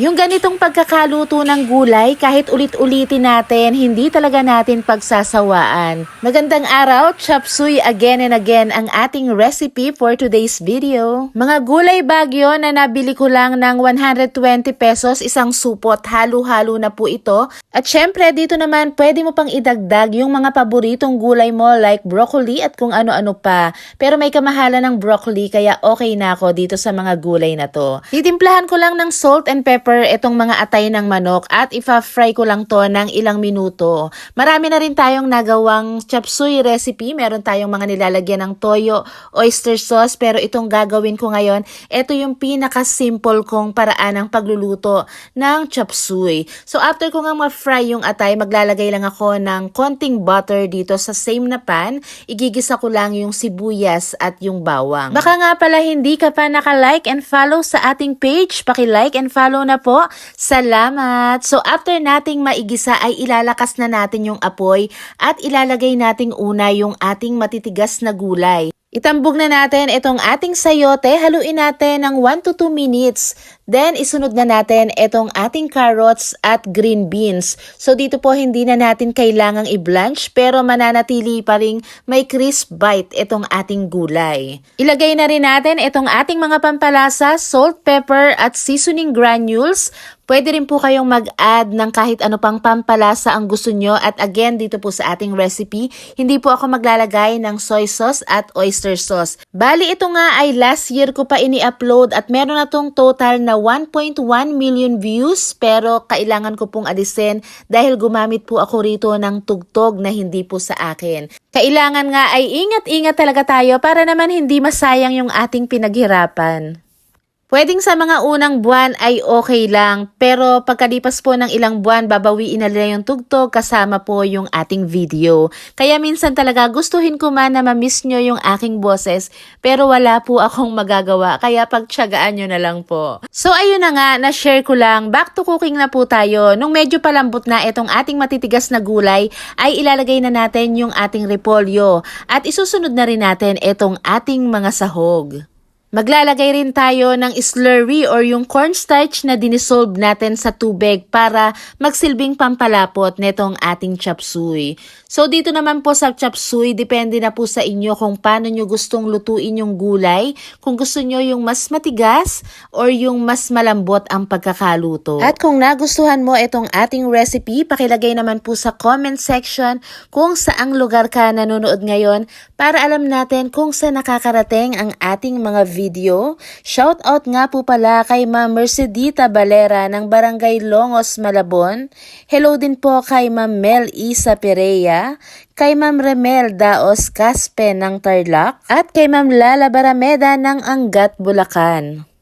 Yung ganitong pagkakaluto ng gulay, kahit ulit-ulitin natin, hindi talaga natin pagsasawaan. Magandang araw, chop suey again and again ang ating recipe for today's video. Mga gulay bagyo na nabili ko lang ng 120 pesos, isang supot, halo-halo na po ito. At syempre, dito naman pwede mo pang idagdag yung mga paboritong gulay mo like broccoli at kung ano-ano pa. Pero may kamahalan ng broccoli kaya okay na ako dito sa mga gulay na to. Titimplahan ko lang ng salt and pepper itong mga atay ng manok at ipa-fry ko lang to ng ilang minuto. Marami na rin tayong nagawang chop suey recipe. Meron tayong mga nilalagyan ng toyo, oyster sauce, pero itong gagawin ko ngayon, ito yung pinaka-simple kong paraan ng pagluluto ng chop suey. So after ko nga ma-fry yung atay, maglalagay lang ako ng konting butter dito sa same na pan. Igigisa ko lang yung sibuyas at yung bawang. Baka nga pala hindi ka pa naka-like and follow sa ating page, paki-like and follow na po. Salamat! So after nating maigisa ay ilalakas na natin yung apoy at ilalagay nating una yung ating matitigas na gulay. Itambog na natin itong ating sayote, haluin natin ng 1 to 2 minutes. Then, isunod na natin itong ating carrots at green beans. So, dito po hindi na natin kailangang i-blanch pero mananatili pa rin may crisp bite itong ating gulay. Ilagay na rin natin itong ating mga pampalasa, salt, pepper at seasoning granules. Pwede rin po kayong mag-add ng kahit ano pang pampalasa ang gusto nyo. At again, dito po sa ating recipe, hindi po ako maglalagay ng soy sauce at oyster sauce. Bali, ito nga ay last year ko pa ini-upload at meron na tong total na 1.1 million views. Pero kailangan ko pong alisin dahil gumamit po ako rito ng tugtog na hindi po sa akin. Kailangan nga ay ingat-ingat talaga tayo para naman hindi masayang yung ating pinaghirapan. Pwedeng sa mga unang buwan ay okay lang, pero pagkalipas po ng ilang buwan, babawiin na nila yung tugtog kasama po yung ating video. Kaya minsan talaga gustuhin ko man na ma-miss nyo yung aking boses, pero wala po akong magagawa, kaya pagtiyagaan nyo na lang po. So ayun na nga, na-share ko lang, back to cooking na po tayo. Nung medyo palambot na itong ating matitigas na gulay, ay ilalagay na natin yung ating repolyo at isusunod na rin natin itong ating mga sahog. Maglalagay rin tayo ng slurry or yung cornstarch na dinisolve natin sa tubig para magsilbing pampalapot netong ating chop suey. So dito naman po sa chop suey, depende na po sa inyo kung paano nyo gustong lutuin yung gulay. Kung gusto nyo yung mas matigas or yung mas malambot ang pagkakaluto. At kung nagustuhan mo itong ating recipe, pakilagay naman po sa comment section kung saang lugar ka nanonood ngayon para alam natin kung saan nakakarating ang ating mga video. Shoutout nga po pala kay Ma'am Mercedita Valera ng Barangay Longos, Malabon. Hello din po kay Ma'am Mel Isa Perea, kay Ma'am Remel Daos Caspe ng Tarlac, at kay Ma'am Lala Barameda ng Angat, Bulacan.